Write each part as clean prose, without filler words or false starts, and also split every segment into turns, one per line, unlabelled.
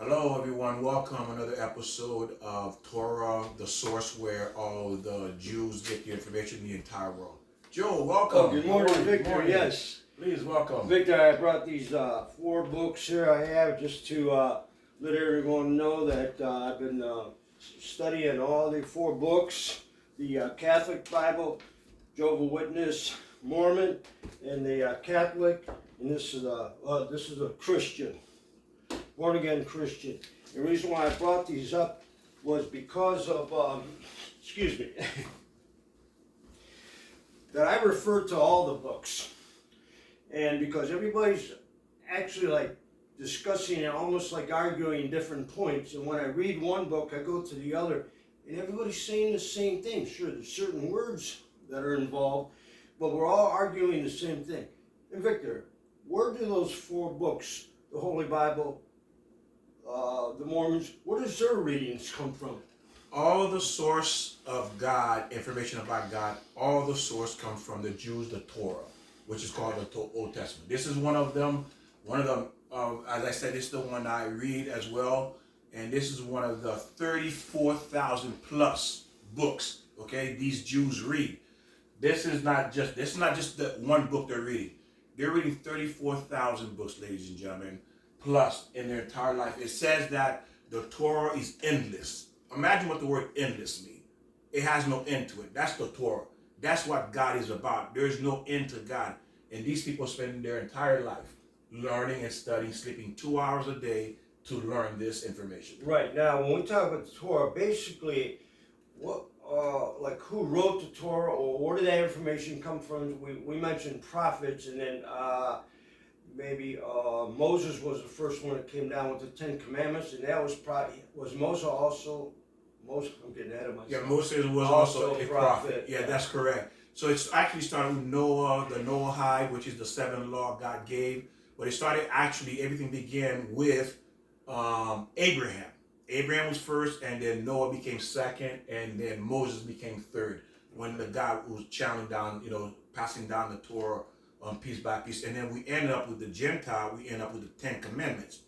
Hello, everyone. Welcome to another episode of Torah, the source where all the Jews get the information in the entire world. Joe, welcome.
Oh, good morning, Victor.
Good morning.
Yes.
Please welcome.
Victor, I brought these 4 books here I have just to let everyone know that I've been studying all the 4 books, the Catholic Bible, Jehovah's Witness, Mormon, and the Catholic, and this is a Christian, born-again Christian. The reason why I brought these up was because of, excuse me, that I referred to all the books. And because everybody's actually like discussing and almost like arguing different points. And when I read one book, I go to the other, and everybody's saying the same thing. Sure, there's certain words that are involved, but we're all arguing the same thing. And Victor, where do those 4 books, the Holy Bible, the Mormons, where does their readings come from?
All the source of God, information about God, all the source comes from the Jews, the Torah, which is called the Old Testament. This is one of them. As I said, this is the one I read as well. And this is one of the 34,000 plus books, okay, these Jews read. This is not just the one book they're reading. They're reading 34,000 books, ladies and gentlemen, plus in their entire life. It says that the Torah is endless. Imagine what the word endless means. It has no end to it. That's the Torah. That's what God is about. There is no end to God. And these people spend their entire life learning and studying, sleeping 2 hours a day to learn this information.
Right. Now, when we talk about the Torah, basically, what, like who wrote the Torah, or where did that information come from? We mentioned prophets, and then maybe Moses was the first one that came down with the 10 Commandments, and that was Moses also. I'm getting ahead of myself.
Yeah, Moses was also a prophet. Yeah, that's correct. So it's actually started with Noah, the Noahide, which is the 7th law God gave. But it started everything began with Abraham. Abraham was first, and then Noah became second, and then Moses became third. When the God was channeling down, passing down the Torah piece by piece. And then we ended up with the Gentile, we end up with the 10 Commandments.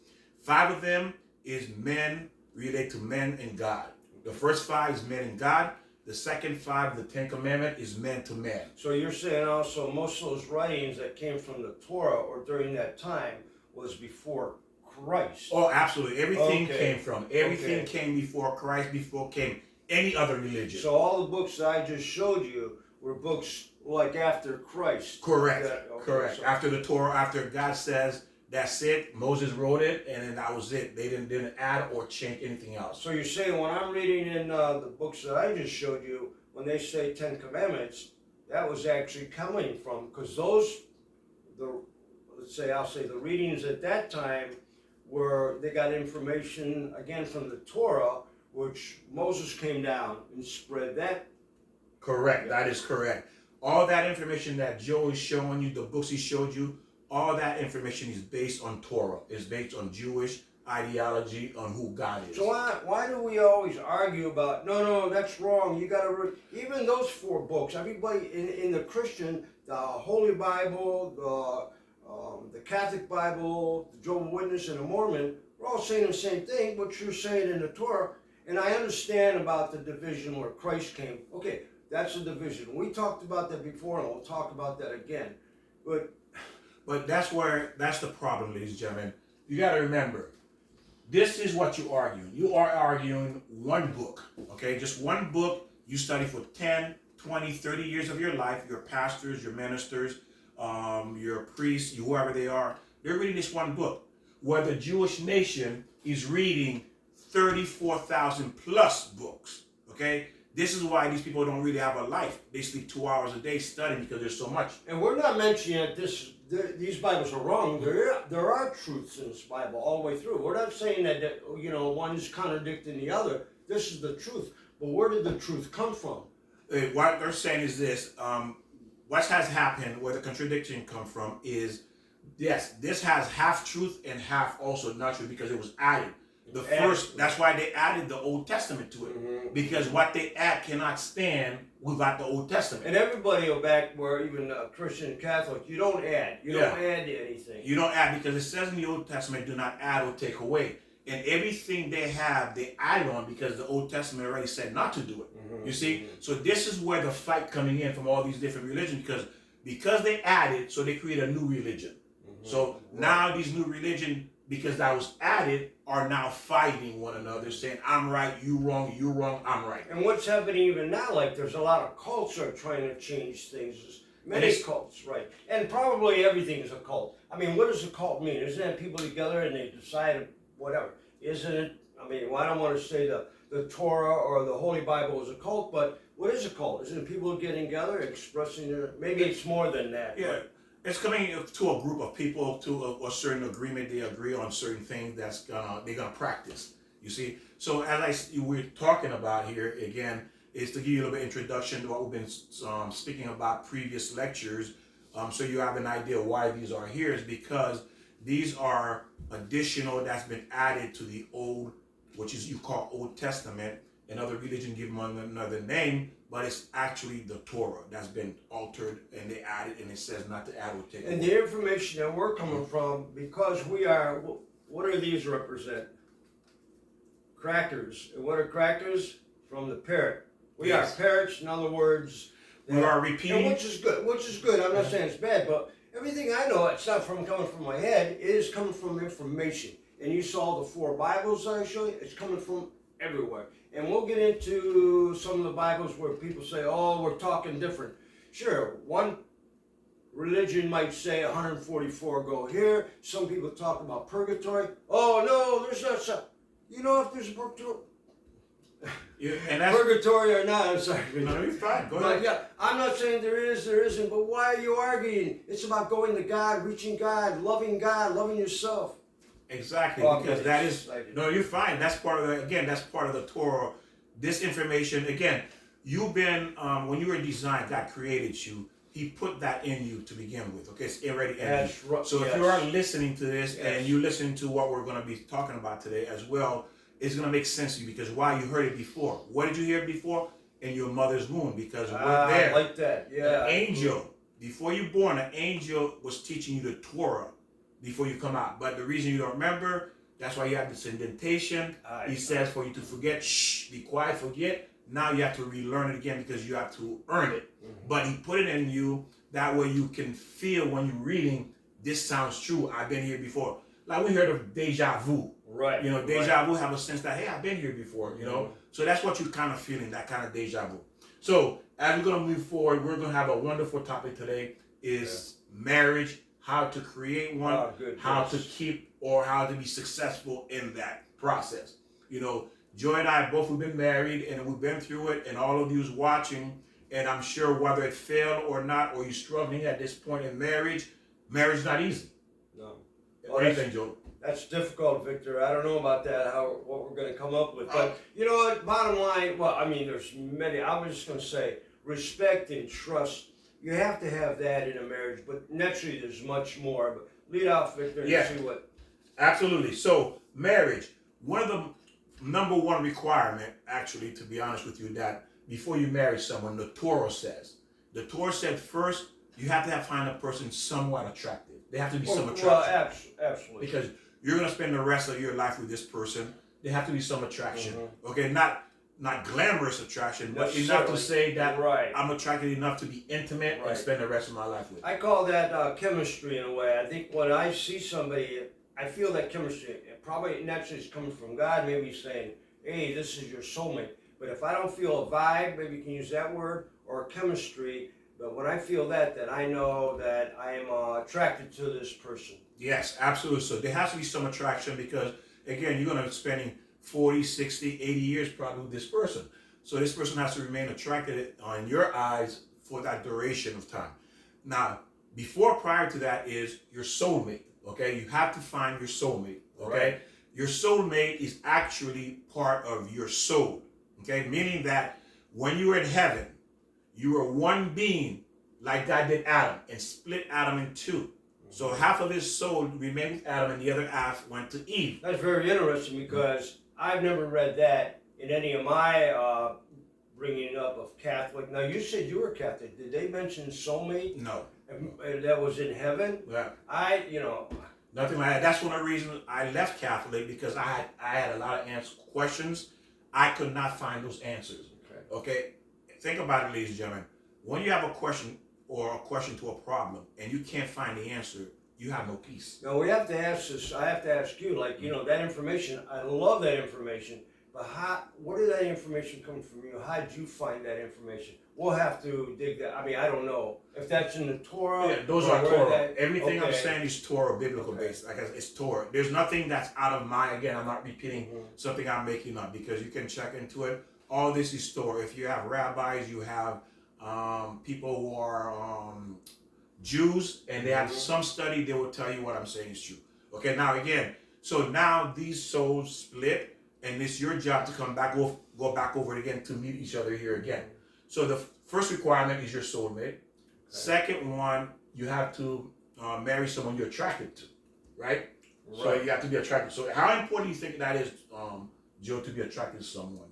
5 of them is men, relate to men and God. The first 5 is men and God. The second 5, the 10 Commandment, is man to man.
So you're saying also most of those writings that came from the Torah or during that time was before Christ.
Oh, absolutely. Everything came before Christ, before came any other religion.
So all the books that I just showed you were books like after Christ.
Correct. Correct. So after the Torah, after God says, that's it, Moses wrote it, and then that was it. They didn't add or change anything else.
So you're saying when I'm reading in the books that I just showed you, when they say 10 Commandments, that was actually coming from, because I'll say the readings at that time they got information, again, from the Torah, which Moses came down and spread that.
Correct. That is correct. All that information that Joe is showing you, the books he showed you, all that information is based on Torah. It's based on Jewish ideology, on who God is.
So why do we always argue about, no, that's wrong, you got to even those 4 books, everybody in the Christian, the Holy Bible, the Catholic Bible, the Jehovah's Witness, and the Mormon, we're all saying the same thing, but you're saying in the Torah, and I understand about the division where Christ came. Okay, that's a division. We talked about that before, and we'll talk about that again.
But that's the problem, ladies and gentlemen. You got to remember, this is what you argue. You are arguing one book, okay? Just one book you study for 10, 20, 30 years of your life. Your pastors, your ministers, your priests, whoever they are, they're reading this one book. Where the Jewish nation is reading 34,000 plus books, okay? This is why these people don't really have a life. They sleep 2 hours a day studying because there's so much.
And we're not mentioning that these Bibles are wrong. There are truths in this Bible all the way through. We're not saying that one is contradicting the other. This is the truth. But where did the truth come from?
What they're saying is this. What has happened, where the contradiction come from is, yes, this has half truth and half also not truth because it was added. That's why they added the Old Testament to it, because what they add cannot stand without the Old Testament.
And everybody will back where even Christian and Catholic, you don't add. You don't add anything.
You don't add because it says in the Old Testament, do not add or take away. and everything they have, they added on because the Old Testament already said not to do it. You see? So this is where the fight coming in from all these different religions, because they added, so they create a new religion. So now these new religion, because that was added, are now fighting one another, saying, I'm right, you wrong, I'm right.
And what's happening even now, like there's a lot of cults are trying to change things. Many cults, right? And probably everything is a cult. I mean, what does a cult mean? Isn't it people together and they decide whatever? Isn't it? I mean, well, I don't want to say the Torah or the Holy Bible is a cult, but what is a cult? Isn't it people getting together, expressing their, maybe it's more than that.
Yeah. It's coming to a group of people to a certain agreement. They agree on certain things they're gonna practice. You see, so as we're talking about here again is to give you a little bit of introduction to what we've been speaking about previous lectures, so you have an idea why these are here. Is because these are additional that's been added to the old, which is you call Old Testament. Another religion give them another name, but it's actually the Torah that's been altered and they added, and it says not to add or take away.
And the information that we're coming from, because we are, what do these represent? Crackers. And what are crackers? From the parrot. We are parrots, in other words.
We are repeating.
And which is good. I'm not saying it's bad, but everything I know, it's not coming from my head, it is coming from information. And you saw the 4 Bibles that I showed you, it's coming from everywhere. And we'll get into some of the Bibles where people say, oh, we're talking different. Sure, one religion might say 144 go here. Some people talk about purgatory. Oh, no, there's not some. You know if there's a purgatory? Purgatory or not, I'm sorry.
No, you're fine. Go ahead.
Yeah, I'm not saying there isn't, but why are you arguing? It's about going to God, reaching God, loving yourself.
Exactly, because that is, no, you're fine. That's part of that's part of the Torah. This information, again, you've been, when you were designed, God created you, He put that in you to begin with, okay? It's already in you. So if you are listening to this and you listen to what we're going to be talking about today as well, it's going to make sense to you because why? You heard it before. What did you hear before? In your mother's womb, because we're there.
I like that, yeah.
An angel, before you're born, an angel was teaching you the Torah before you come out. But the reason you don't remember, that's why you have this indentation. He says for you to forget, shh, be quiet, forget. Now you have to relearn it again because you have to earn it. But He put it in you, that way you can feel when you're reading, this sounds true, I've been here before. Like we heard of deja vu.
Right.
You know, deja vu have a sense that, hey, I've been here before, you know. So that's what you're kind of feeling, that kind of deja vu. So as we're going to move forward, we're going to have a wonderful topic today is marriage, how to create one, how to keep, or how to be successful in that process. You know, Joy and I both have been married and we've been through it, and all of you is watching, and I'm sure whether it failed or not, or you're struggling at this point in marriage is not easy.
No.
What do you think, Joe?
That's difficult, Victor. I don't know about that, what we're going to come up with. But you know what, bottom line, well, I mean, there's many. I was just going to say respect and trust. You have to have that in a marriage, but naturally there's much more. But lead off, Victor, and see what.
Absolutely. So marriage, one of the number one requirement, actually, to be honest with you, that before you marry someone, the Torah says. The Torah said first, you have to find a person somewhat attractive. They have to be some attraction.
Well, absolutely.
Because you're going to spend the rest of your life with this person. There have to be some attraction. Okay, not glamorous attraction, but enough to say that I'm attracted enough to be intimate and spend the rest of my life with.
I call that chemistry in a way. I think when I see somebody, I feel that chemistry. It probably naturally is coming from God, maybe saying, hey, this is your soulmate. But if I don't feel a vibe, maybe you can use that word, or chemistry, but when I feel that I know that I am attracted to this person.
Yes, absolutely. So there has to be some attraction because, again, you're going to be spending 40, 60, 80 years probably with this person. So this person has to remain attracted in your eyes for that duration of time. Now, prior to that is your soulmate, okay? You have to find your soulmate, okay? Right. Your soulmate is actually part of your soul, okay? Meaning that when you were in heaven, you were one being like God did Adam and split Adam in two. So half of his soul remained with Adam and the other half went to Eve.
That's very interesting because I've never read that in any of my bringing up of Catholic. Now, you said you were Catholic. Did they mention soulmate?
No.
That was in heaven?
Yeah. Nothing like that. That's one of the reasons I left Catholic, because I had a lot of questions. I could not find those answers. Okay? Think about it, ladies and gentlemen. When you have a question or a question to a problem and you can't find the answer, you have no peace.
No, we have to ask this. I have to ask you, like, that information, I love that information, but where did that information come from you? How did you find that information? We'll have to dig that. I mean, I don't know if that's in the Torah.
Yeah, those are Torah. Everything I'm saying is Torah, biblical based. Like it's Torah. There's nothing that's out of my, again, I'm not repeating something I'm making up, because you can check into it. All this is Torah. If you have rabbis, you have people who are Jews, and they have some study, they will tell you what I'm saying is true. Okay, now again, so now these souls split, and it's your job to come back, go back over it again to meet each other here again. So the first requirement is your soulmate. Okay. Second one, you have to marry someone you're attracted to, right? So you have to be attracted. So how important do you think that is, Joe, to be attracted to someone?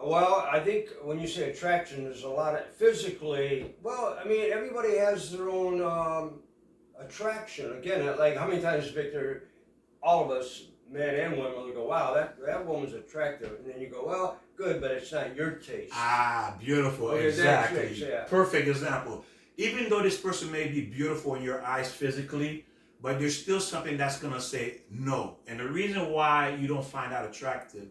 Well, I think when you say attraction, there's a lot of physically. Well, I mean, everybody has their own attraction. Again, like how many times, Victor, all of us, men and women, will go, "Wow, that woman's attractive," and then you go, "Well, good, but it's not your taste."
Ah, beautiful. Okay, exactly. Perfect example. Even though this person may be beautiful in your eyes physically, but there's still something that's gonna say no. And the reason why you don't find that attractive,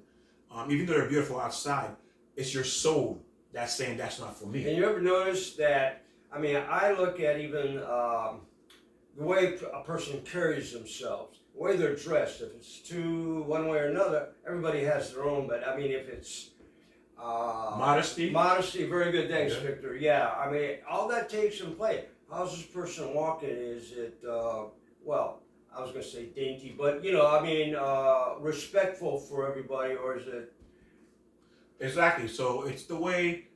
even though they're beautiful outside, it's your soul that's saying that's not for me.
And you ever notice that? I mean, I look at even the way a person carries themselves, the way they're dressed. If it's one way or another, everybody has their own. But I mean, if it's
modesty,
very good. Thanks, Victor. Yeah, I mean, all that takes in play. How's this person walking? Is it well? I was going to say dainty, but I mean, respectful for everybody, or is it?
Exactly. So it's the way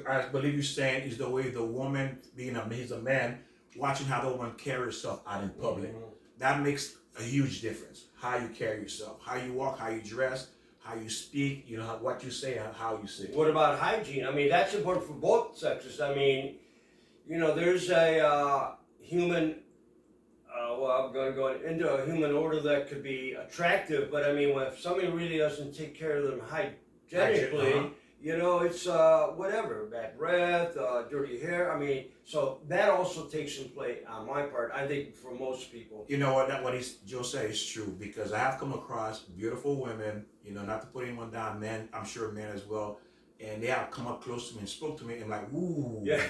I believe you're saying, is the way the woman, he's a man, watching how the woman carries herself out in public. That makes a huge difference. How you carry yourself, how you walk, how you dress, how you speak, what you say and how you say it.
What about hygiene? I mean, that's important for both sexes. I mean, there's a human. Well, I'm going to go into a human order that could be attractive, but I mean, if somebody really doesn't take care of them hygienically, it's whatever, bad breath, dirty hair. I mean, so that also takes in play on my part, I think, for most people.
You know what? Joe said is true, because I have come across beautiful women, not to put anyone down, men, I'm sure men as well, and they have come up close to me and spoke to me and like, ooh,
yeah.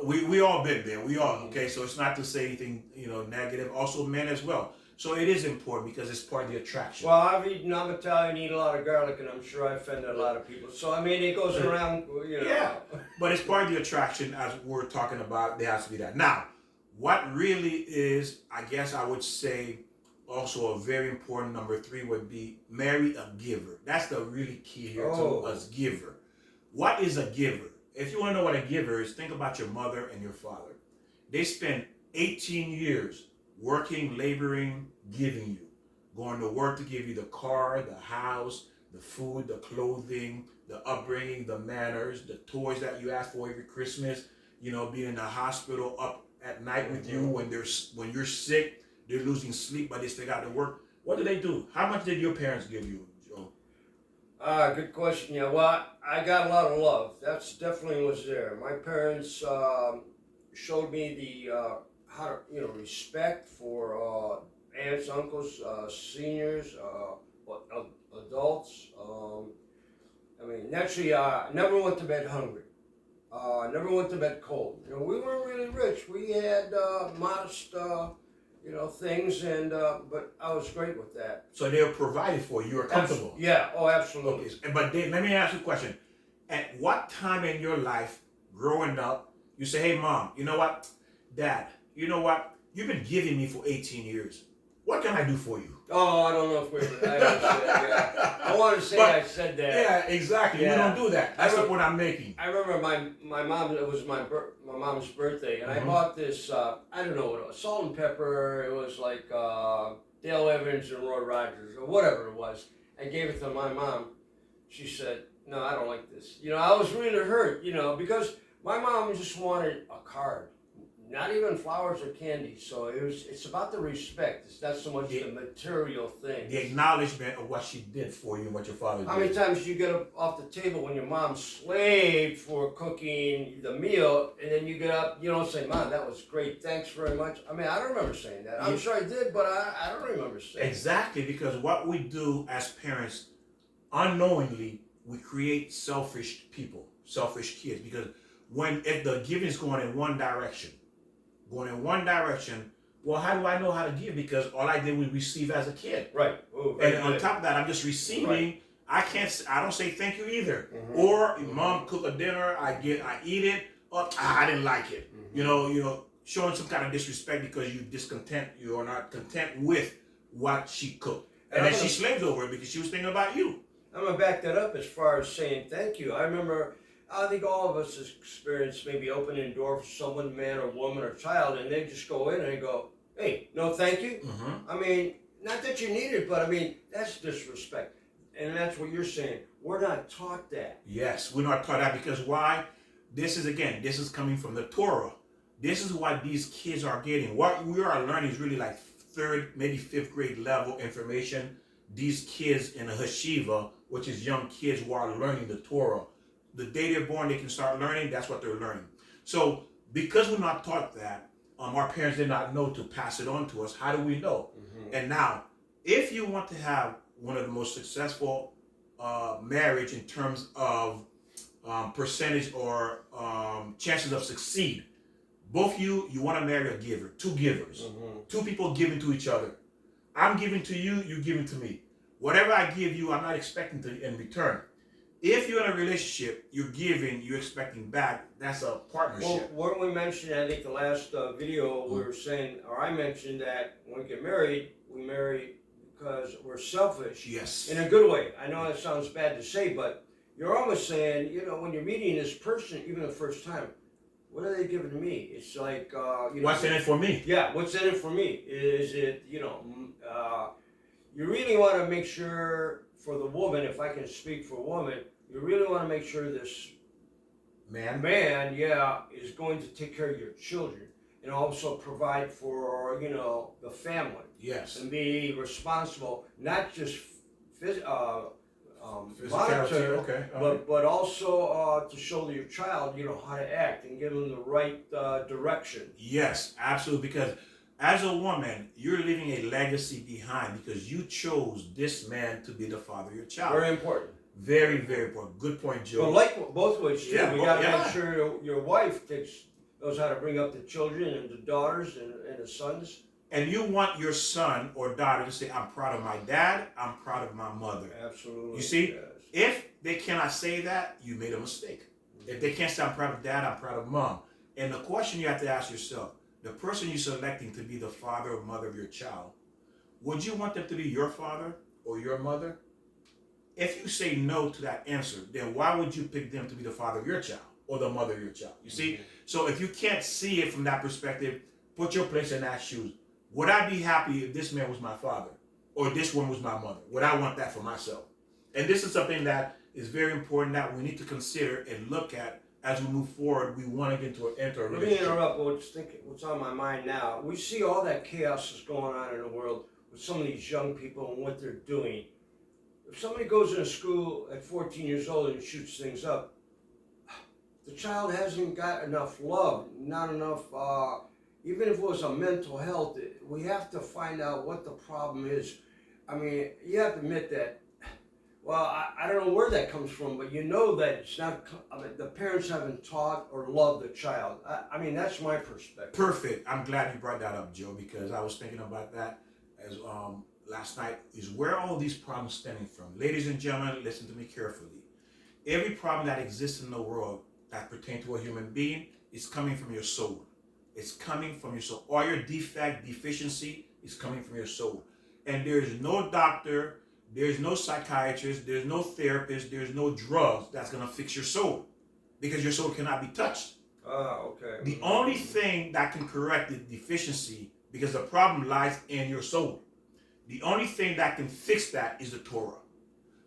We all been there. We all, okay, so it's not to say anything, negative. Also men as well. So it is important because it's part of the attraction.
Well, I'm Italian, eat a lot of garlic, and I'm sure I offended a lot of people. So, I mean, it goes around,
Yeah, but it's part of the attraction, as we're talking about. There has to be that. Now, what really is, I guess I would say, also a very important number 3 would be marry a giver. That's the really key here to us, giver. What is a giver? If you want to know what a giver is, think about your mother and your father. They spent 18 years working, laboring, giving you. Going to work to give you the car, the house, the food, the clothing, the upbringing, the manners, the toys that you ask for every Christmas, being in the hospital up at night with you when you're sick, they're losing sleep, but they still got to work. What do they do? How much did your parents give you, Joe?
Good question. Yeah, well, I got a lot of love. That's definitely was there. My parents showed me the how to, respect for aunts, uncles, seniors, adults. I mean, naturally, never went to bed hungry. Never went to bed cold. We weren't really rich. We had modest, things, and but I was great with that.
So they were provided for you. You were comfortable.
Yeah. Oh, absolutely.
Okay. But let me ask you a question. At what time in your life, growing up, you say, "Hey, Mom, you know what, Dad, you know what? You've been giving me for 18 years. What can I do for you?"
Oh, I don't know if I understand. Yeah. I want to say I said that.
Yeah, exactly. Yeah. We don't do that. That's the point I'm making.
I remember my mom. It was my mom's birthday, and I bought this. I don't know what it was. Salt and pepper. It was like Dale Evans and Roy Rogers or whatever it was. I gave it to my mom. She said, "No, I don't like this." I was really hurt. Because my mom just wanted a card. not even flowers or candy. So it's about the respect. It's not so much the material thing.
The acknowledgement of what she did for you and what your father did.
How many times you get up off the table when your mom slaved for cooking the meal, and then you get up, you don't say, "Mom, that was great, thanks very much." I mean, I don't remember saying that. I'm sure I did, but I don't remember saying
Exactly, because what we do as parents, unknowingly, we create selfish people, selfish kids. Because if the giving is going in one direction, well, how do I know how to give? Because all I did was receive as a kid.
Right. Oh,
and on top of that, I'm just receiving. Right. I don't say thank you either. Mm-hmm. Or mom cook a dinner, I eat it. I didn't like it. Mm-hmm. You know, showing some kind of disrespect because you are not content with what she cooked. And then she slaves over it because she was thinking about you.
I'm gonna back that up as far as saying thank you. I think all of us has experienced maybe opening a door for someone, man or woman or child, and they just go in and they go, "Hey, no thank you." Mm-hmm. I mean, not that you need it, but I mean, that's disrespect. And that's what you're saying. We're not taught that.
Yes, we're not taught that because why? This is coming from the Torah. This is what these kids are getting. What we are learning is really like 3rd, maybe 5th grade level information. These kids in a yeshiva, which is young kids who are learning the Torah. The day they're born, they can start learning. That's what they're learning. So because we're not taught that, our parents did not know to pass it on to us. How do we know? Mm-hmm. And now, if you want to have one of the most successful marriage in terms of percentage or chances of succeed, both you want to marry a giver, 2 givers, 2 people giving to each other. I'm giving to you, you giving to me. Whatever I give you, I'm not expecting to in return. If you're in a relationship, you're giving, you're expecting back, that's a partnership.
Well, when we mentioned, I think the last video, we were saying, or I mentioned that when we get married, we marry because we're selfish.
Yes.
In a good way. I know that sounds bad to say, but you're almost saying, when you're meeting this person, even the first time, what are they giving to me? It's like,
what's in it for me?
Yeah, what's in it for me? Is it, you really want to make sure for the woman, if I can speak for a woman, you really want to make sure this man, is going to take care of your children and also provide for, the family.
Yes.
And be responsible, not just
monetary, okay.
but also to show your child, how to act and give them the right direction.
Yes, absolutely. Because as a woman, you're leaving a legacy behind because you chose this man to be the father of your child.
Very important.
Very, very important. Good point, Joe.
But like both ways too. Yeah, we got to make sure your wife knows how to bring up the children and the daughters and the sons.
And you want your son or daughter to say, "I'm proud of my dad, I'm proud of my mother."
Absolutely.
You see,
yes.
If they cannot say that, you made a mistake. Mm-hmm. If they can't say, "I'm proud of dad, I'm proud of mom." And the question you have to ask yourself, the person you're selecting to be the father or mother of your child, would you want them to be your father or your mother? If you say no to that answer, then why would you pick them to be the father of your child or the mother of your child? You see? Mm-hmm. So if you can't see it from that perspective, put your place in that shoes. Would I be happy if this man was my father or this woman was my mother? Would I want that for myself? And this is something that is very important that we need to consider and look at as we move forward. We want to get enter a relationship.
Let me interrupt. What's on my mind now? We see all that chaos that's going on in the world with some of these young people and what they're doing. If somebody goes into school at 14 years old and shoots things up, the child hasn't got enough love, not enough, even if it was a mental health, we have to find out what the problem is. I mean, you have to admit that, well, I don't know where that comes from, but that it's not, the parents haven't taught or loved the child. I mean, that's my perspective.
Perfect. I'm glad you brought that up, Joe, because I was thinking about that as last night, is where all these problems stemming from. Ladies and gentlemen, listen to me carefully. Every problem that exists in the world that pertains to a human being is coming from your soul. It's coming from your soul. All your deficiency is coming from your soul. And there's no doctor, there's no psychiatrist, there's no therapist, there's no drugs that's going to fix your soul because your soul cannot be touched.
Okay.
The only thing that can correct the deficiency, because the problem lies in your soul, the only thing that can fix that is the Torah.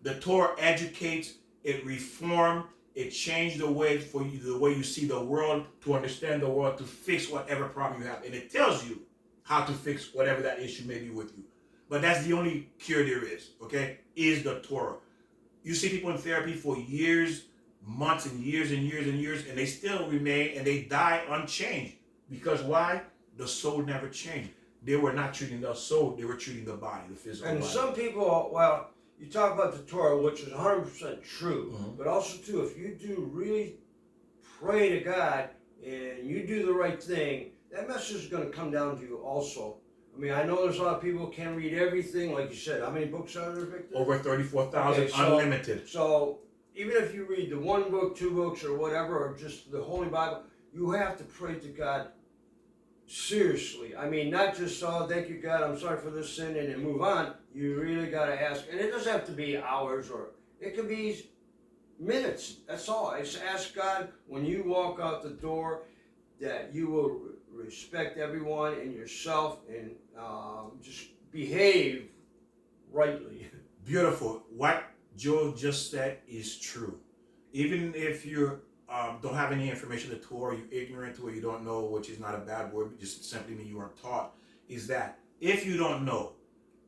The Torah educates, it reforms, It changed the way the way you see the world, to understand the world, to fix whatever problem you have, and it tells you how to fix whatever that issue may be with you. But that's the only cure there is. Okay, is the Torah. You see people in therapy for years, months, and years and years and years, and they still remain and they die unchanged. Because why? The soul never changed. They were not treating the soul; they were treating the body, the physical
And
body.
some people, well, you talk about the Torah, which is 100% true,
Mhm.
but also too, if you do really pray to God and you do the right thing, that message is going to come down to you also. I mean, I know there's a lot of people who can't read everything, like you said. How many books are there, Victor?
Over 34,000, unlimited.
So even if you read the one book, two books, or whatever, or just the Holy Bible, you have to pray to God seriously. I mean, not just, oh, thank you, God, I'm sorry for this sin, and then move on. You really got to ask, and it doesn't have to be hours, or it can be minutes. That's all. It's ask God when you walk out the door that you will respect everyone and yourself, and just behave rightly.
Beautiful. What Joe just said is true. Even if you don't have any information to Torah, you're ignorant to it, you don't know, which is not a bad word, but just simply mean you aren't taught, is that if you don't know,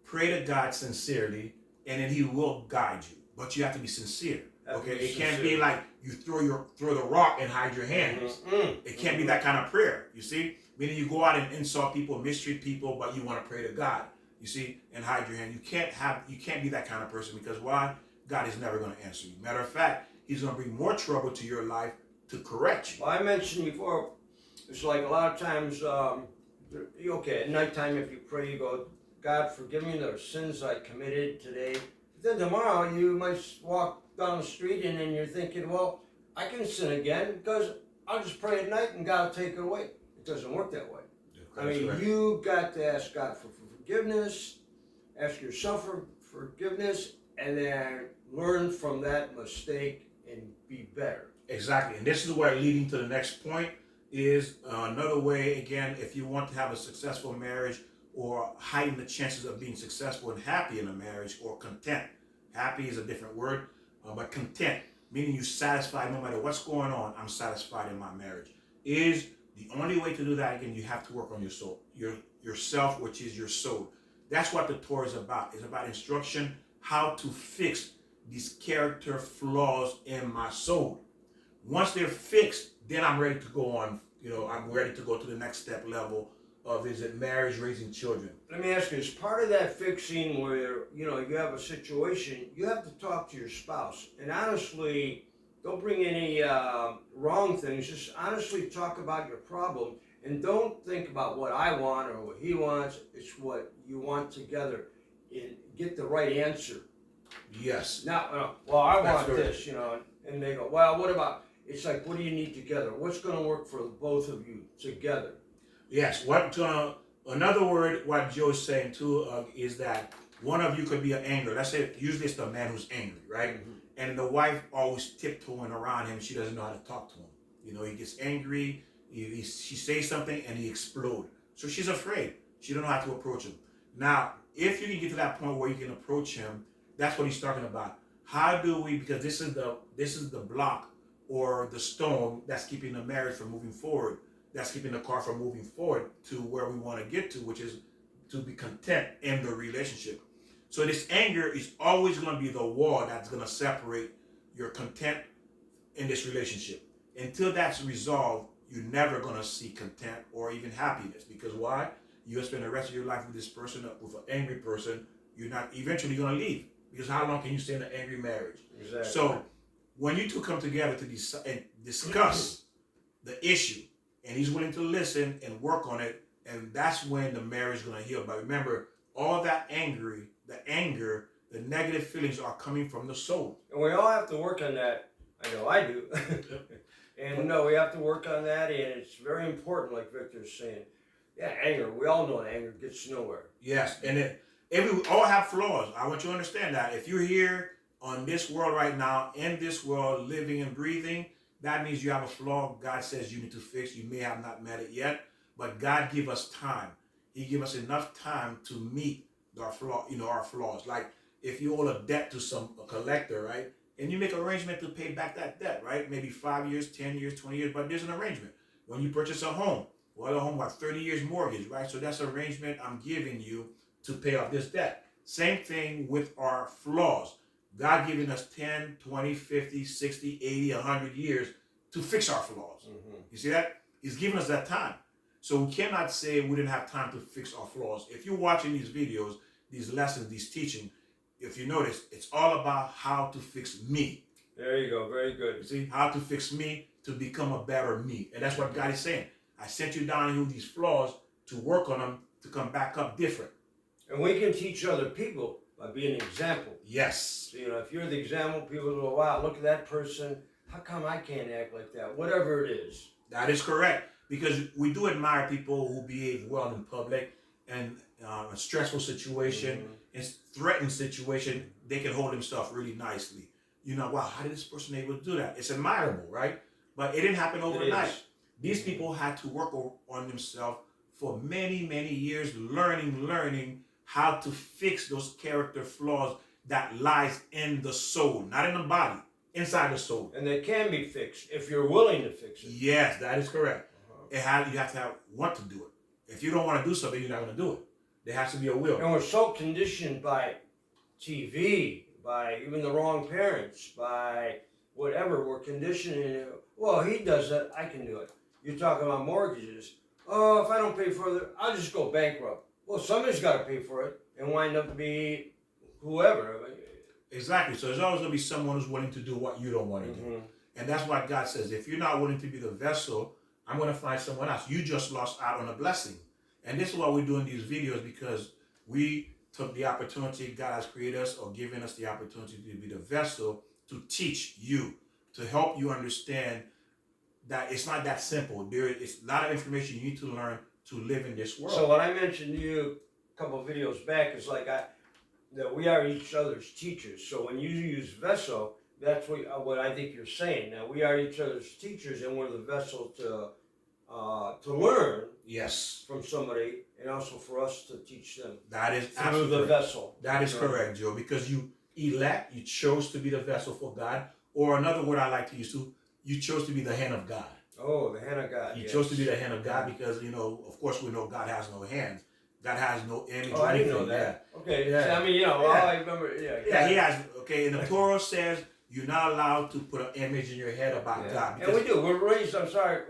pray to God sincerely, and then He will guide you. But you have to be sincere. Okay, it can't be like you throw the rock and hide your hands. It can't be that kind of prayer. You see, meaning you go out and insult people, mistreat people, but you want to pray to God. You see, and hide your hand. You can't be that kind of person, because why? God is never going to answer you. Matter of fact, He's going to bring more trouble to your life to correct you.
Well, I mentioned before, it's like a lot of times, okay, at nighttime if you pray, you go, God, forgive me the sins I committed today. But then tomorrow you might walk down the street and then you're thinking, well, I can sin again because I'll just pray at night and God will take it away. It doesn't work that way. I mean, you got to ask God for forgiveness, ask yourself for forgiveness, and then learn from that mistake and be better.
Exactly. And this is where leading to the next point is another way, again, if you want to have a successful marriage or heighten the chances of being successful and happy in a marriage, or content. Happy is a different word, but content, meaning you're satisfied no matter what's going on, I'm satisfied in my marriage, is the only way to do that. Again, you have to work on your soul, yourself, which is your soul. That's what the Torah is about. It's about instruction, how to fix these character flaws in my soul. Once they're fixed, then I'm ready to go on. I'm ready to go to the next step level of, is it marriage, raising children.
Let me ask you, as part of that fixing where, you have a situation, you have to talk to your spouse. And honestly, don't bring any wrong things. Just honestly talk about your problem. And don't think about what I want or what he wants. It's what you want together. And get the right answer.
Yes.
Now, well, I want this, and they go, well, what about, it's like, what do you need together? What's going to work for both of you together?
Yes. Another word, what Joe's saying too, is that one of you could be an anger. Let's say, usually it's the man who's angry, right? Mm-hmm. And the wife always tiptoeing around him. She doesn't know how to talk to him. He gets angry. She says something and he explodes. So she's afraid. She don't know how to approach him. Now, if you can get to that point where you can approach him, that's what he's talking about. How do we? Because this is the block or the stone that's keeping the marriage from moving forward. That's keeping the car from moving forward to where we want to get to, which is to be content in the relationship. So this anger is always going to be the wall that's going to separate your content in this relationship. Until that's resolved, you're never going to see content or even happiness. Because why? You'll spend the rest of your life with this person, with an angry person. You're not eventually going to leave. Because how long can you stay in an angry marriage?
Exactly.
So when you two come together to discuss the issue, and he's willing to listen and work on it, and that's when the marriage is going to heal. But remember, all that anger, the negative feelings are coming from the soul.
And we all have to work on that. I know I do. And no, we have to work on that, and it's very important, like Victor's saying. Yeah, anger. We all know anger gets nowhere.
Yes, and we all have flaws. I want you to understand that. If you're here on this world right now, in this world, living and breathing, that means you have a flaw God says you need to fix. You may have not met it yet, but God give us time. He give us enough time to meet our flaws. Like if you owe a debt to a collector, right? and you make an arrangement to pay back that debt, right? Maybe 5 years, 10 years, 20 years, but there's an arrangement. When you purchase a home, well, a home got 30 years mortgage, right? So that's an arrangement I'm giving you to pay off this debt. Same thing with our flaws. God giving us 10, 20, 50, 60, 80, 100 years to fix our flaws. Mm-hmm. You see that? He's giving us that time. So we cannot say we didn't have time to fix our flaws. If you're watching these videos, these lessons, these teaching, if you notice, it's all about how to fix me.
There you go. Very good.
You see, how to fix me to become a better me. And that's what God is saying. I sent you down here with these flaws to work on them to come back up different.
And we can teach other people by being an example.
Yes.
So, if you're the example, people go, wow, look at that person. How come I can't act like that? Whatever it is.
That is correct. Because we do admire people who behave well in public and a stressful situation, mm-hmm. in threatened situation, they can hold themselves really nicely. Wow, how did this person able to do that? It's admirable, right? But it didn't happen overnight. These people had to work on themselves for many, many years, learning how to fix those character flaws that lies in the soul, not in the body, inside the soul.
And they can be fixed if you're willing to fix it.
Yes, that is correct. You have to want to do it. If you don't want to do something, you're not going to do it. There has to be a will.
And we're so conditioned by TV, by even the wrong parents, by whatever. We're conditioning. Well, he does it, I can do it. You're talking about mortgages. Oh, if I don't pay for it, I'll just go bankrupt. Well, somebody's got to pay for it and wind up to be whoever.
Exactly. So there's always going to be someone who's willing to do what you don't want to do. And that's what God says. If you're not willing to be the vessel, I'm going to find someone else. You just lost out on a blessing. And this is why we're doing these videos, because we took the opportunity, God has created us or given us the opportunity to be the vessel to teach you, to help you understand that it's not that simple. There is a lot of information you need to learn to live in this world.
So what I mentioned to you a couple of videos back is that we are each other's teachers. So when you use vessel, that's what I think you're saying. Now we are each other's teachers, and we're the vessel to learn.
Yes.
From somebody, and also for us to teach them.
That is
through the vessel.
That is correct, Joe. Because you chose to be the vessel for God, or another word I like to use too, you chose to be the hand of God.
Oh, the hand of God.
You chose to be the hand of God because of course we know God has no hands. God has no image.
Oh, I didn't know that. Yeah. Okay. Yeah. So, I mean, I remember. Yeah.
Yeah, he has. Okay, and the Torah says you're not allowed to put an image in your head about God.
And we do. We're raised.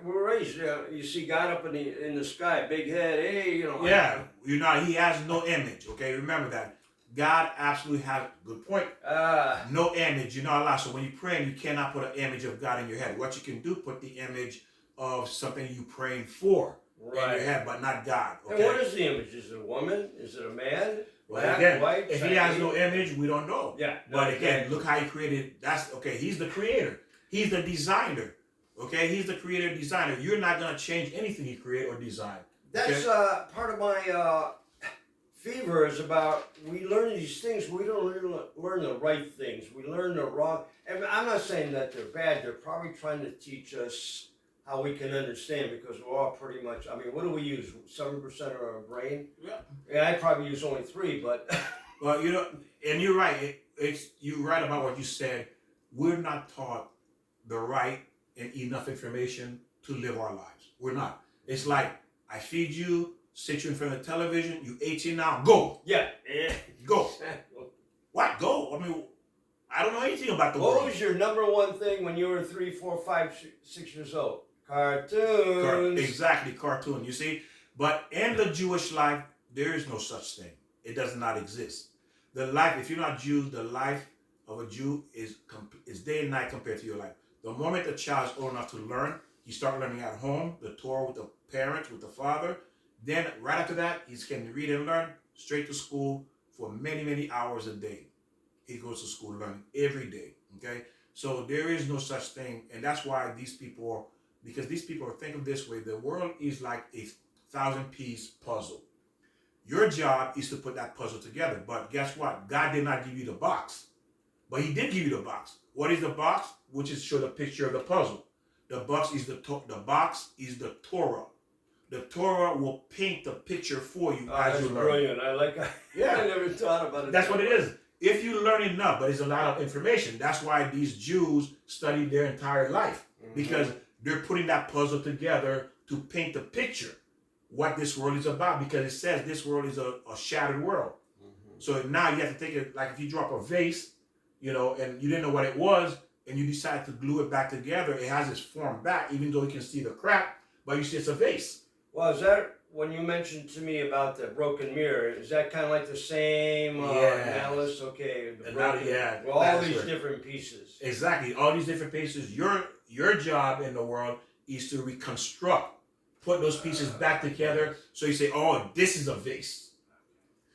We're raised. You see God up in the sky, big head. Hey,
Yeah, you're not. He has no image. Okay, remember that. God absolutely has. Good point. No image. You're not allowed. So when you're praying, you cannot put an image of God in your head. What you can do, put the image of something you're praying for in your head, but not God. Okay?
And what is the image? Is it a woman? Is it a man?
Well, again, white, if he has no image, we don't know.
Yeah.
But again, look how he created. That's okay. He's the creator. He's the designer. Okay. He's the creator, designer. You're not gonna change anything he created or designed. Okay?
That's part of my fever is about we learn these things. We don't really learn the right things. We learn the wrong. And I'm not saying that they're bad. They're probably trying to teach us how we can understand, because we're all pretty much, I mean, what do we use? 7% of our brain?
Yeah.
Yeah, I probably use only 3, but.
Well, and you're right. You're right about what you said. We're not taught the right and enough information to live our lives. We're not. It's like, I feed you, sit you in front of the television, you 18 now, go.
Yeah.
Go. What? Go? I mean, I don't know anything about the world.
What was your number one thing when you were 3, 4, 5, 6 years old? Cartoons.
Exactly, cartoon. You see, but in the Jewish life, there is no such thing. It does not exist. The life, if you're not Jew, the life of a Jew is day and night compared to your life. The moment a child is old enough to learn, you start learning at home, the Torah with the parents, with the father. Then right after that, he can read and learn straight to school for many, many hours a day. He goes to school learning every day. Okay, so there is no such thing, and that's why because these people think of this way, the world is like a 1,000-piece puzzle. Your job is to put that puzzle together. But guess what? God did not give you the box. But he did give you the box. What is the box? Which is show the picture of the puzzle. The box is the Torah. The Torah will paint the picture for you as you learn.
Brilliant. I like that.
Yeah.
I never thought about it.
That's what it is. if you learn enough, but it's a lot of information. That's why these Jews studied their entire life, because they're putting that puzzle together to paint the picture what this world is about, because it says this world is a shattered world. So now you have to take it, like if you drop a vase, you know, and you didn't know what it was, and you decide to glue it back together, it has its form back, even though you can see the crack, but you see it's a vase.
Well, is that when you mentioned to me about the broken mirror? Is that kind of like the same analysis? Okay, with all these different pieces.
Exactly, all these different pieces. Your job in the world is to reconstruct, put those pieces back together. So you say, oh, this is a vase.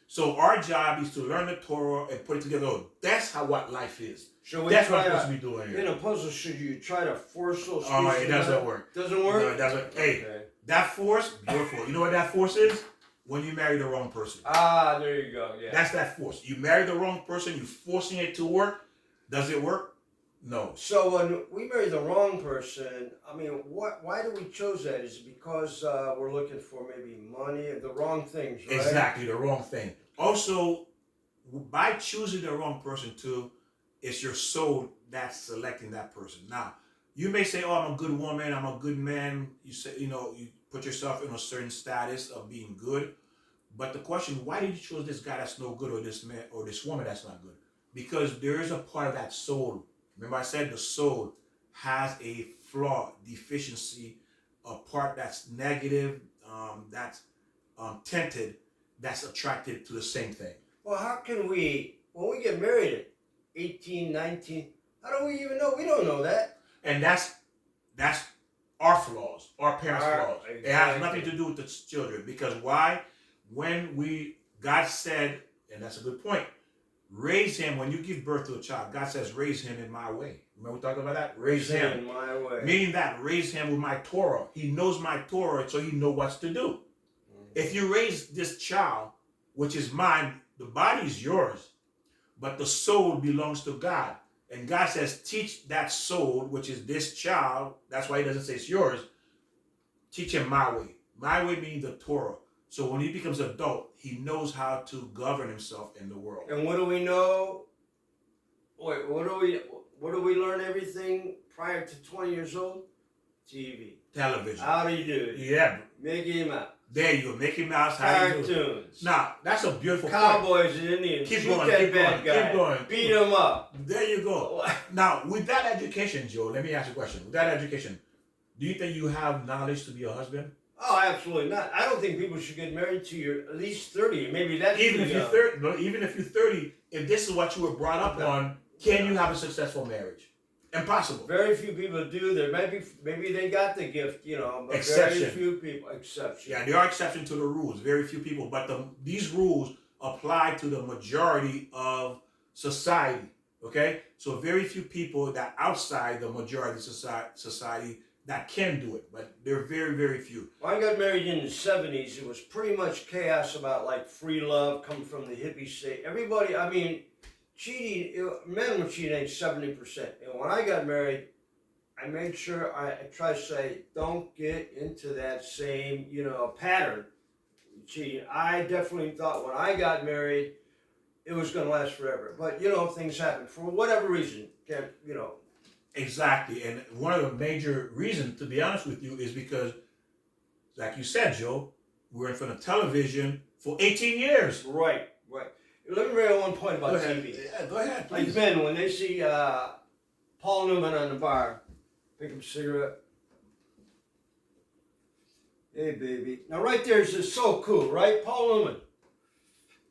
So our job is to learn the Torah and put it together. Oh, that's what life is. That's what we're supposed to be doing here.
In a puzzle, should you try to force those pieces?
Oh, it doesn't work.
Doesn't work?
No, it doesn't. Hey, that force, beautiful. You know what that force is? When you marry the wrong person.
Ah, there you go. Yeah.
That's that force. You marry the wrong person, you're forcing it to work. Does it work? No.
So when we marry the wrong person, I mean, why do we choose that? Is it because we're looking for maybe money, the wrong things, right?
Exactly, the wrong thing. Also, by choosing the wrong person too, it's your soul that's selecting that person. Now, you may say, "Oh, I'm a good woman. I'm a good man." You say, you put yourself in a certain status of being good. But the question, why did you choose this guy that's no good, or this man or this woman that's not good? Because there is a part of that soul. Remember, I said the soul has a flaw, deficiency, a part that's negative, that's tinted, that's attracted to the same thing.
Well, how can we, when we get married at 18, 19, how do we even know? We don't know that.
And that's our flaws, our parents' flaws.
Exactly.
It has nothing to do with the children. Because why? God said, and that's a good point, raise him. When you give birth to a child, God says, raise him in my way. Remember we talked about that? Raise him
in my way.
Meaning that, raise him with my Torah. He knows my Torah, so he knows what to do. If you raise this child, which is mine, the body is yours, but the soul belongs to God. And God says, teach that soul, which is this child, that's why he doesn't say it's yours, teach him my way. My way means the Torah. So when he becomes adult, he knows how to govern himself in the world.
And what do we know? Wait, what do we learn everything prior to 20 years old? TV.
Television.
How do you do it?
Yeah.
Mickey Mouse.
There you go. Mickey Mouse.
Cartoons.
Now, that's a beautiful
Cowboys
point.
and Indians.
Keep
Shoot
going,
that
keep
bad
going,
guy.
keep going.
Beat him up.
There you go. Now, with that education, Joe, let me ask you a question. With that education, do you think you have knowledge to be a husband?
Oh, absolutely not. I don't think people should get married to you're at least 30. Maybe that's
even if you're 30. No, even if you're 30, if this is what you were brought up on, can you have a successful marriage? Impossible.
Very few people do. There maybe they got the gift, but
Exception.
very few people. Exception.
Yeah, there are exceptions to the rules. Very few people, but these rules apply to the majority of society. Okay, so very few people that outside the majority of society that can do it, but they're very, very few.
When I got married in the 70s, it was pretty much chaos about like free love coming from the hippie state. Everybody, I mean, cheating, men were cheating 70%. And when I got married, I made sure I tried to say, don't get into that same, pattern. Cheating. I definitely thought when I got married, it was going to last forever. But, things happen for whatever reason.
Exactly. And one of the major reasons, to be honest with you, is because, like you said, Joe, we were in front of television for 18 years.
Right. Let me bring up one point about TV.
Yeah, go ahead, please.
Like men, when they see Paul Newman on the bar, pick up a cigarette. Hey, baby. Now, right there is just so cool, right? Paul Newman.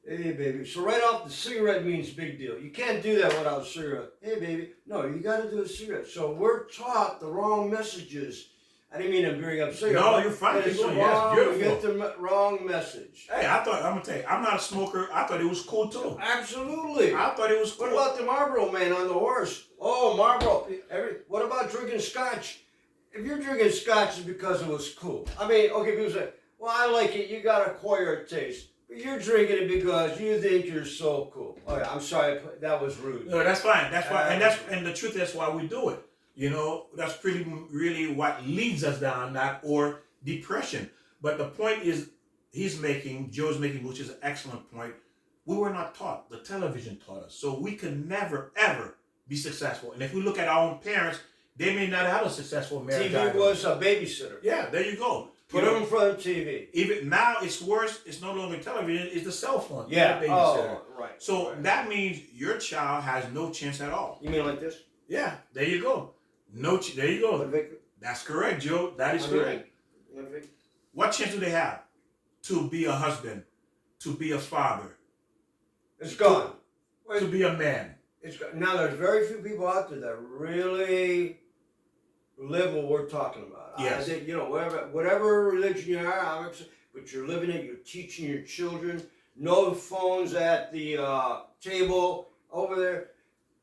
Hey, baby. So right off, the cigarette means big deal. You can't do that without a cigarette. Hey, baby. No, you got to do a cigarette. So we're taught the wrong messages. I didn't mean to bring up cigarettes.
No, you're fine.
It's
wrong.
Yes,
beautiful.
You get the wrong message.
Hey, I'm going to tell you, I'm not a smoker. I thought it was cool, too.
Absolutely.
I thought it was cool.
What about the Marlboro man on the horse? Oh, Marlboro. What about drinking scotch? If you're drinking scotch, it's because it was cool. I mean, okay, people say, well, I like it. You got acquired taste. But you're drinking it because you think you're so cool. Oh, yeah, I'm sorry. That was rude.
No, that's fine. That's why. And the truth, that's why we do it. That's really what leads us down that, or depression. But the point is, Joe's making, which is an excellent point. we were not taught. The television taught us. So we could never, ever be successful. And if we look at our own parents, they may not have a successful marriage.
TV was a babysitter.
Yeah, there you go.
Put them in front of TV.
Even now, it's worse. It's no longer television. It's the cell phone.
Yeah.
The babysitter.
Oh, right.
So
right.
that means your child has no chance at all.
You mean like this?
Yeah, there you go. There you go.
Victor?
That's correct, Joe. That is correct. What chance do they have to be a husband, to be a father?
It's gone.
To be a man.
It's gone. Now, there's very few people out there that really live what we're talking about.
Yes.
I think, you know, whatever religion you are, but you're living it, you're teaching your children. No phones at the table over there.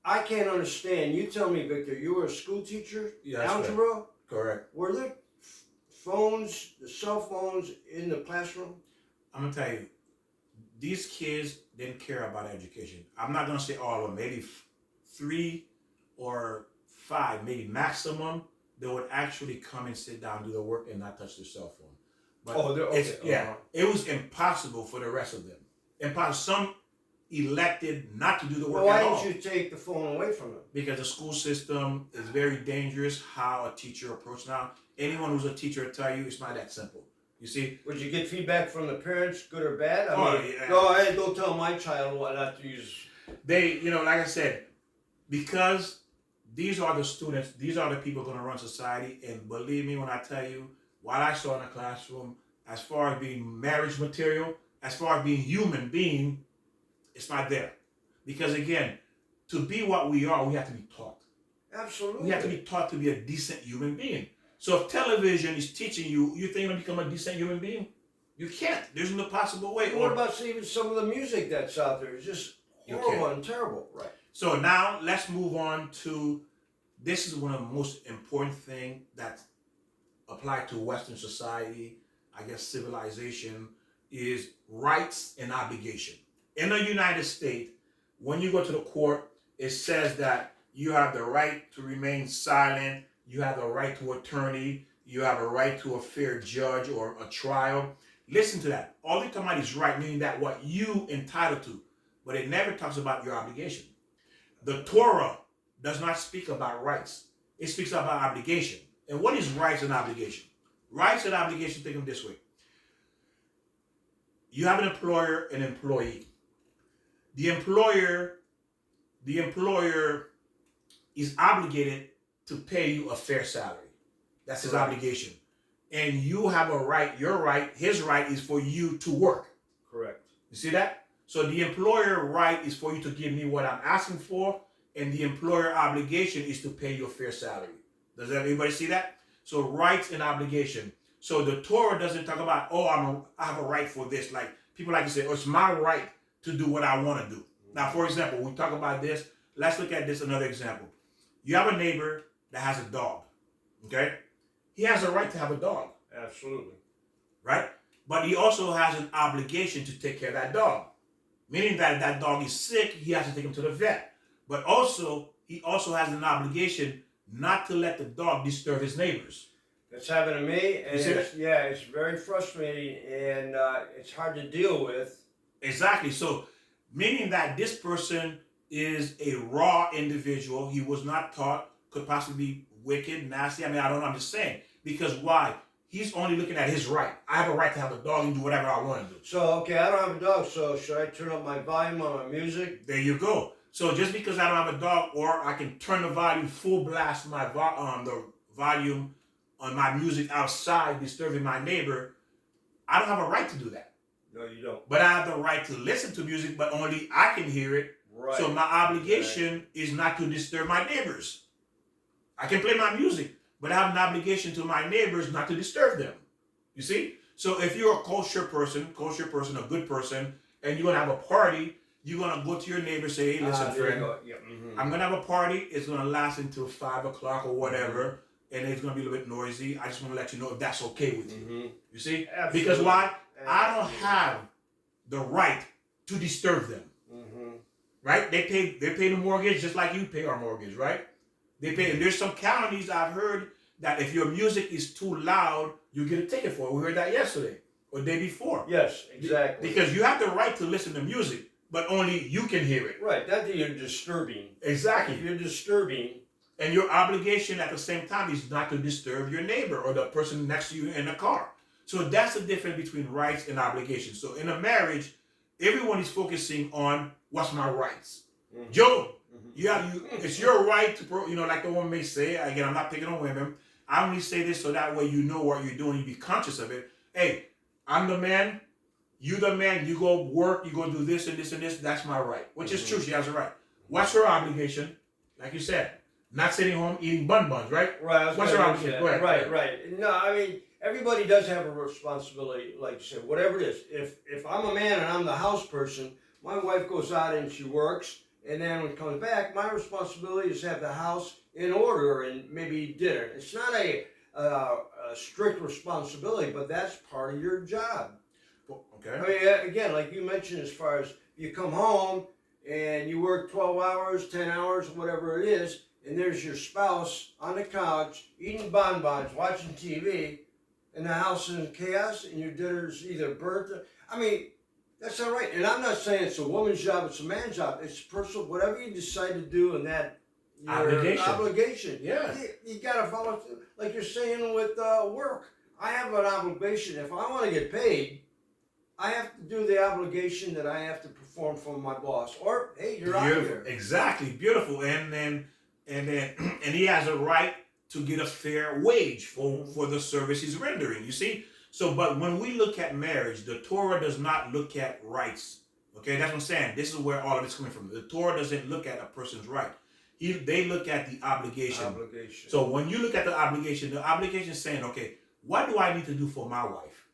I can't understand. You tell me, Victor, you were a school teacher?
Yeah,
algebra?
Correct.
Were there phones, the cell phones in the classroom?
I'm going to tell you, these kids didn't care about education. I'm not going to say all of them. Maybe 3 or 5, maybe maximum, they would actually come and sit down, do their work, and not touch their cell phone. But it was impossible for the rest of them. Impossible. Some elected not to do the work at all.
Why didn't you take the phone away from them?
Because the school system is very dangerous how a teacher approaches now. Anyone who's a teacher will tell you it's not that simple. You see?
Would you get feedback from the parents, good or bad?
I mean, yeah.
Go ahead, don't tell my child what not to use.
They, like I said, because these are the students, these are the people going to run society. And believe me when I tell you, what I saw in the classroom, as far as being marriage material, as far as being human being, it's not there. Because again, to be what we are, we have to be taught.
Absolutely.
We have to be taught to be a decent human being. So if television is teaching you, you think you're going to become a decent human being? You can't. There's no possible way.
What about even some of the music that's out there? It's just horrible and terrible. Right.
So now let's move on to, this is one of the most important things that apply to Western society, I guess civilization, is rights and obligation. In the United States, when you go to the court, it says that you have the right to remain silent, you have the right to attorney, you have a right to a fair judge or a trial. Listen to that. All they're talking about is right, meaning that what you entitled to, but it never talks about your obligation. The Torah does not speak about rights. It speaks about obligation. And what is rights and obligation? Rights and obligation, think of it this way. You have an employer and employee. The employer is obligated to pay you a fair salary. That's his obligation. And you have a right, your right, his right is for you to work.
Correct.
You see that? So the employer right is for you to give me what I'm asking for, and the employer obligation is to pay you a fair salary. Does everybody see that? So rights and obligation. So the Torah doesn't talk about, I have a right for this. Like people like to say, it's my right to do what I want to do. Now, for example, we talk about this. Let's look at this, another example. You have a neighbor that has a dog, okay? He has a right to have a dog.
Absolutely.
Right? But he also has an obligation to take care of that dog. Meaning that if that dog is sick, he has to take him to the vet. But also, he also has an obligation not to let the dog disturb his neighbors.
That's happened to me, and it's very frustrating, and it's hard to deal with.
Exactly. So, meaning that this person is a raw individual. He was not taught, could possibly be wicked, nasty. I mean, I don't know. I'm just saying. Because why? He's only looking at his right. I have a right to have a dog and do whatever I want to do.
So, okay, I don't have a dog, so should I turn up my volume on my music?
There you go. So just because I don't have a dog, or I can turn the volume full blast, the volume on my music outside, disturbing my neighbor, I don't have a right to do that.
No, you don't.
But I have the right to listen to music, but only I can hear it. Right. So my obligation is not to disturb my neighbors. I can play my music, but I have an obligation to my neighbors not to disturb them. You see? So if you're a kosher person, a good person, and you're going to have a party, you're going to go to your neighbor and say, hey, listen, friend, I'm going to have a party. It's going to last until 5 o'clock or whatever, and it's going to be a little bit noisy. I just want to let you know if that's okay with you. You see? Absolutely. Because why? I don't have the right to disturb them. Right? They pay the mortgage just like you pay our mortgage, right? They pay. And there's some counties I've heard that if your music is too loud, you get a ticket for it. We heard that yesterday or the day before.
Yes, exactly.
Because you have the right to listen to music, but only you can hear it.
Right, that you're disturbing.
Exactly.
If you're disturbing.
And your obligation at the same time is not to disturb your neighbor or the person next to you in the car. So that's the difference between rights and obligations. So in a marriage, everyone is focusing on what's my rights. Mm-hmm. Joe, it's your right to, like the woman may say, again, I'm not picking on women. I only say this so that way you know what you're doing, you be conscious of it. Hey, I'm the man, you the man, you go work, you go do this and this and this, that's my right. Which is true, she has a right. What's her obligation? Like you said, not sitting home eating buns, right?
Right.
What's your obligation? Go ahead.
Right. No, I mean, everybody does have a responsibility, like you said, whatever it is. If I'm a man and I'm the house person, my wife goes out and she works, and then when she comes back, my responsibility is to have the house in order and maybe dinner. It's not a strict responsibility, but that's part of your job.
Okay.
I mean, again, like you mentioned, as far as you come home and you work 12 hours, 10 hours, whatever it is, and there's your spouse on the couch eating bonbons, watching TV, and the house is in chaos, and your dinner's either burnt. I mean, that's not right. And I'm not saying it's a woman's job, it's a man's job. It's personal, whatever you decide to do in that obligation.
Yeah.
You got to follow through. Like you're saying with work. I have an obligation. If I want to get paid, I have to do the obligation that I have to perform for my boss. Or, hey, you're out here.
Exactly. Beautiful. And he has a right to get a fair wage for the service he's rendering, you see? So, but when we look at marriage, the Torah does not look at rights. Okay, that's what I'm saying. This is where all of this is coming from. The Torah doesn't look at a person's right. They look at the obligation. So when you look at the obligation is saying, okay, what do I need to do for my wife?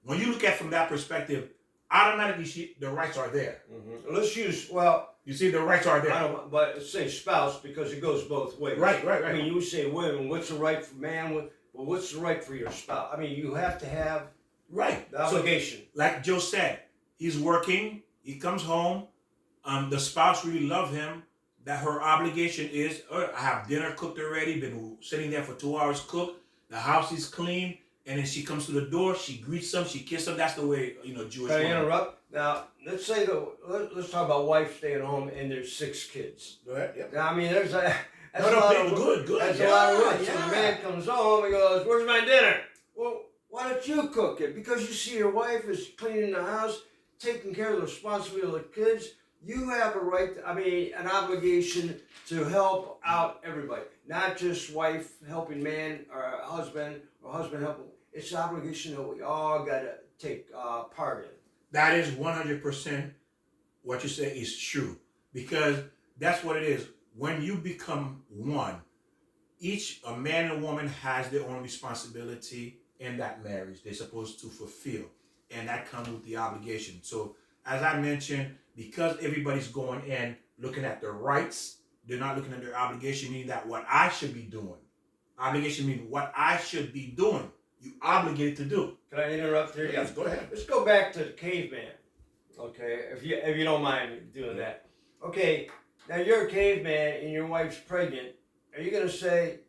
When you look at it from that perspective, automatically the rights are there.
Mm-hmm. Let's use,
you see, the rights are there.
But say spouse, because it goes both ways.
Right.
I mean, you say women, what's the right for man? Well, what's the right for your spouse? I mean, you have to have the obligation.
So, like Joe said, he's working, he comes home, the spouse really loves him, that her obligation is, I have dinner cooked already, been sitting there for 2 hours cooked, the house is clean, and then she comes to the door, she greets him, she kisses him. That's the way, Jewish.
Can I interrupt? Now, let's talk about wife staying home and there's 6 kids.
Go ahead. Yep.
Now, I mean, that's
good.
a lot of work. So the man comes home, he goes, "Where's my dinner?" Well, why don't you cook it? Because you see your wife is cleaning the house, taking care of the responsibility of the kids. You have a right, an obligation to help out everybody. Not just wife helping man or husband or husband helping. It's an obligation that we all got to take part in.
That is 100% what you say is true. Because that's what it is. When you become one, a man and woman has their own responsibility in that marriage they're supposed to fulfill. And that comes with the obligation. So, as I mentioned, because everybody's going in looking at their rights, they're not looking at their obligation, meaning that what I should be doing. Obligation means what I should be doing. You obligated to do.
Can I interrupt here?
Yes, go ahead.
Let's go back to the caveman. Okay, if you don't mind doing that. Okay, now you're a caveman and your wife's pregnant. Are you going to say,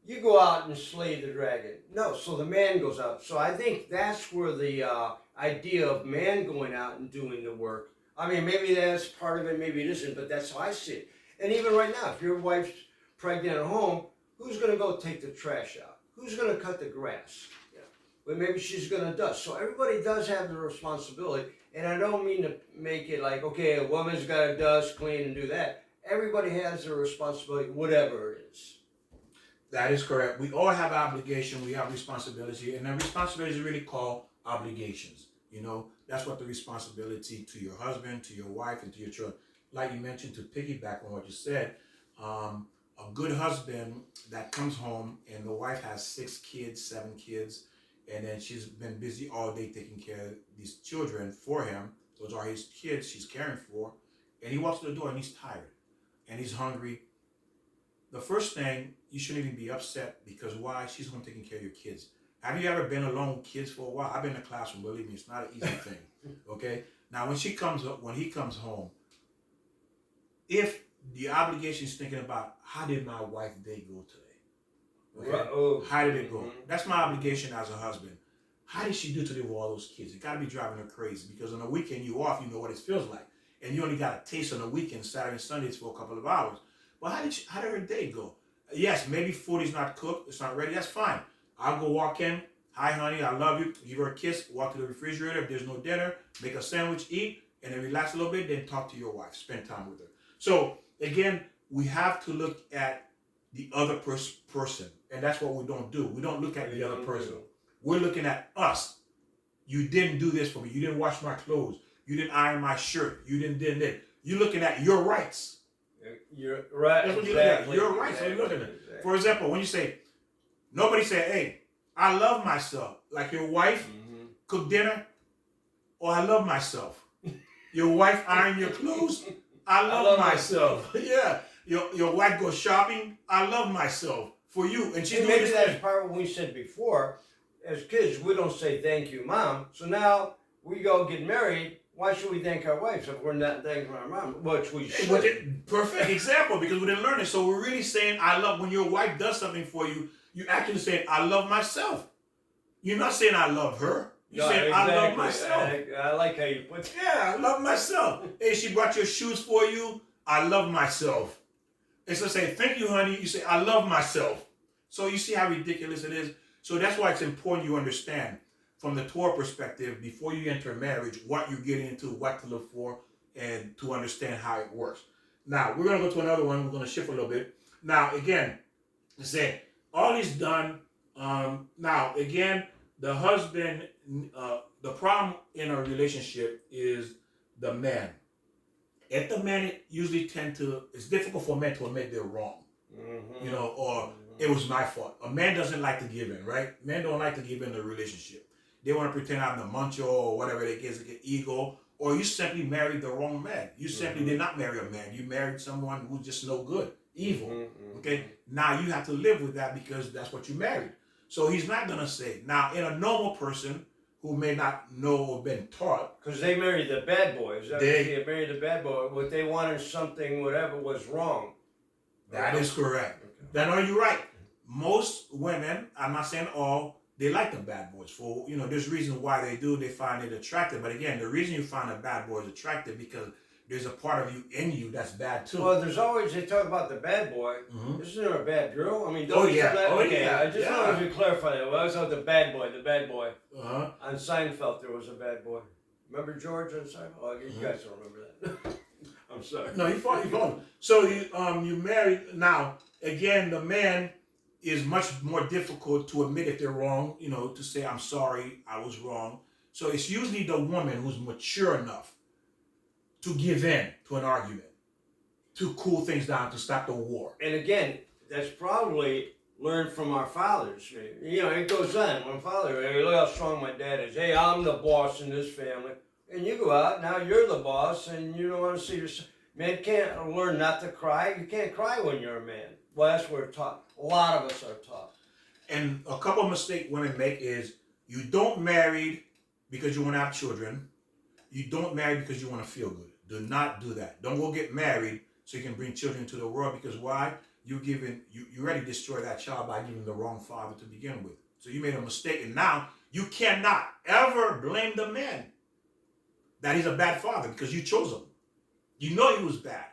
you go out and slay the dragon? No, so the man goes out. So I think that's where the idea of man going out and doing the work. I mean, maybe that's part of it, maybe it isn't, but that's how I see it. And even right now, if your wife's pregnant at home, who's going to go take the trash out? Who's going to cut the grass? But maybe she's going to dust. So everybody does have the responsibility. And I don't mean to make it like, okay, a woman's got to dust, clean, and do that. Everybody has their responsibility, whatever it is.
That is correct. We all have obligation. We have responsibility. And that responsibility is really called obligations. That's what the responsibility to your husband, to your wife, and to your children. Like you mentioned, to piggyback on what you said, a good husband that comes home and the wife has 6 kids, 7 kids, and then she's been busy all day taking care of these children for him. Those are his kids she's caring for. And he walks to the door and he's tired and he's hungry. The first thing, you shouldn't even be upset because why? She's home taking care of your kids. Have you ever been alone with kids for a while? I've been in a classroom, believe me, it's not an easy thing. Okay? Now when he comes home, if the obligation is thinking about how did my wife's day go today? Okay? How did it go? That's my obligation as a husband. How did she do today with all those kids? It got to be driving her crazy because on the weekend you off, you know what it feels like. and you only got a taste on the weekend, Saturday and Sundays for a couple of hours. Well, how did her day go? Yes, maybe food is not cooked, it's not ready. That's fine. I'll go walk in. Hi, honey, I love you. Give her a kiss. Walk to the refrigerator. If there's no dinner, make a sandwich, eat, and then relax a little bit. Then talk to your wife. Spend time with her. So again, we have to look at the other person, and that's what we don't do. We don't look at the other person. We're looking at us. You didn't do this for me. You didn't wash my clothes. You didn't iron my shirt. You didn't this. You're looking at your rights.
You're right.
That's what you're looking at. Your rights. Exactly. You're looking at. Exactly. For example, when you say, nobody say, hey, I love myself. Like your wife cook dinner, or I love myself. Your wife iron your clothes. I love myself. Yeah. Your wife goes shopping. I love myself for you. And she's doing
maybe
this
that's
thing.
part of what we said before. As kids, we don't say thank you, mom. So now we go get married. Why should we thank our wives if we're not thanking our mom? Which we should.
Perfect example, because we didn't learn it. So we're really saying I love. When your wife does something for you, you actually saying I love myself. You're not saying I love her. You're saying exactly. I love myself.
I like how you put it.
Yeah, I love myself. Hey, she brought your shoes for you. I love myself. Instead of saying thank you, honey, you say I love myself. So you see how ridiculous it is. So that's why it's important you understand from the Torah perspective before you enter marriage what you're getting into, what to look for, and to understand how it works. Now we're gonna go to another one. We're gonna shift a little bit. Now again, say all is done. Now again, the husband. The problem in a relationship is the man. If the men usually it's difficult for men to admit they're wrong, you know, or it was my fault. A man doesn't like to give in, right? Men don't like to give in a relationship. They want to pretend I'm the muncho or whatever it is, get ego, or you simply married the wrong man. You simply did not marry a man. You married someone who's just no good, evil, okay? Now you have to live with that because that's what you married. So he's not going to say. Now, in a normal person who may not know or been taught.
Because they married the bad boys. They married the bad boy. What they wanted something, whatever, was wrong.
That is correct. Okay. No, you're right. Most women, I'm not saying all, they like the bad boys. For, you know, there's reasons why they do. They find it attractive. But again, the reason you find a bad boy is attractive because there's a part of you in you that's bad too.
Well, there's always, they talk about the bad boy. Isn't there a bad girl? I mean,
don't I
just wanted to clarify that. Well, I was talking the bad boy. On Seinfeld, there was a bad boy. Remember George on Seinfeld? Oh, you guys don't remember that. I'm sorry.
No, you follow. So you married. Now, again, the man is much more difficult to admit if they're wrong, you know, to say, I'm sorry, I was wrong. So it's usually the woman who's mature enough to give in to an argument, to cool things down, to stop the war.
And again, that's probably learned from our fathers. You know, it goes on. My father, hey, look how strong my dad is. Hey, I'm the boss in this family. And you go out, now you're the boss, and you don't want to see your... Man can't learn not to cry. You can't cry when you're a man. Well, that's what we're taught. A lot of us are taught.
And a couple of mistakes women make is you don't marry because you want to have children. You don't marry because you want to feel good. Do not do that. Don't go get married so you can bring children into the world, because why? You already destroyed that child by giving the wrong father to begin with. So you made a mistake, and now you cannot ever blame the man that he's a bad father because you chose him. You know he was bad.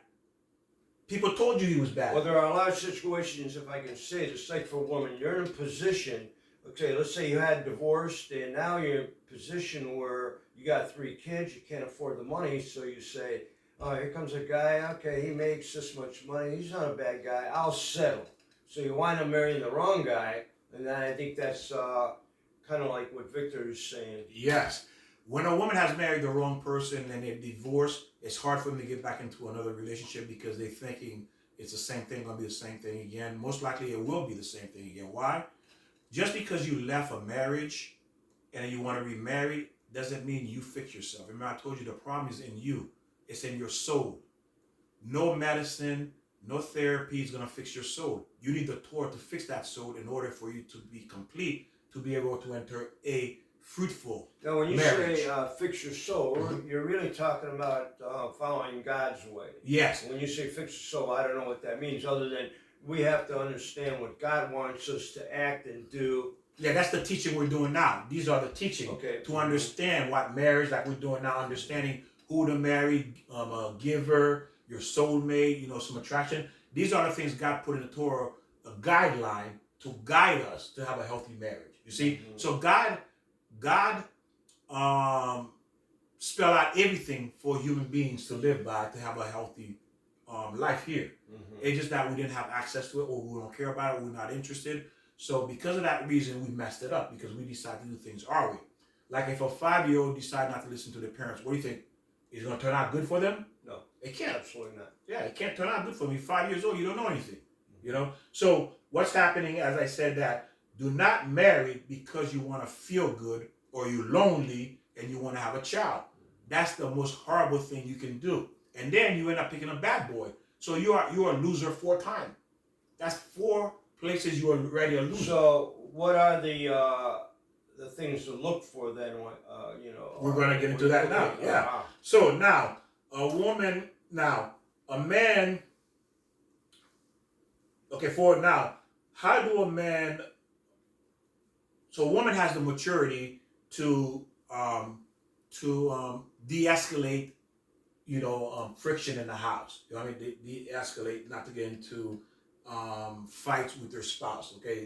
People told you he was bad.
Well, there are a lot of situations, if I can say, just like for a woman, you're in a position, okay, let's say you had divorced, and now you're in a position where you got 3 kids, you can't afford the money, so you say, oh, here comes a guy, okay, he makes this much money, he's not a bad guy, I'll settle. So you wind up marrying the wrong guy, and then I think that's kind of like what Victor is saying.
Yes. When a woman has married the wrong person and they're divorced, it's hard for them to get back into another relationship because they're thinking it's the same thing, going to be the same thing again. Most likely it will be the same thing again. Why? Just because you left a marriage and you want to remarry doesn't mean you fix yourself. Remember, I told you the problem is in you. It's in your soul. No medicine, no therapy is going to fix your soul. You need the Torah to fix that soul in order for you to be complete, to be able to enter a fruitful
Now, when you
marriage.
say fix your soul, you're really talking about following God's way.
Yes.
When you say fix your soul, I don't know what that means, other than we have to understand what God wants us to act and do.
Yeah, that's the teaching we're doing now. These are the teaching
Okay.
to understand what marriage, like we're doing now, understanding who to marry, a giver, your soulmate, you know, some attraction. These are the things God put in the Torah, a guideline to guide us to have a healthy marriage. You see, so God spell out everything for human beings to live by to have a healthy life here. It's just that we didn't have access to it, or we don't care about it, or we're not interested. So because of that reason, we messed it up because we decided to do things our way. Like if a 5-year-old decide not to listen to their parents, what do you think? Is it going to turn out good for them?
No,
it can't.
absolutely not.
Yeah, it can't turn out good for them. You're 5 years old, you don't know anything. You know. So what's happening? As I said, that do not marry because you want to feel good or you're lonely and you want to have a child. That's the most horrible thing you can do. And then you end up picking a bad boy. So you are a loser 4 times. That's 4 places you are already a loser.
So what are the things to look for then? You know,
we're going to get into that now. Yeah. So now a man. Okay, how do a man? So a woman has the maturity to de-escalate, you know, friction in the house. You know what I mean? De-escalate, not to get into fights with their spouse. Okay,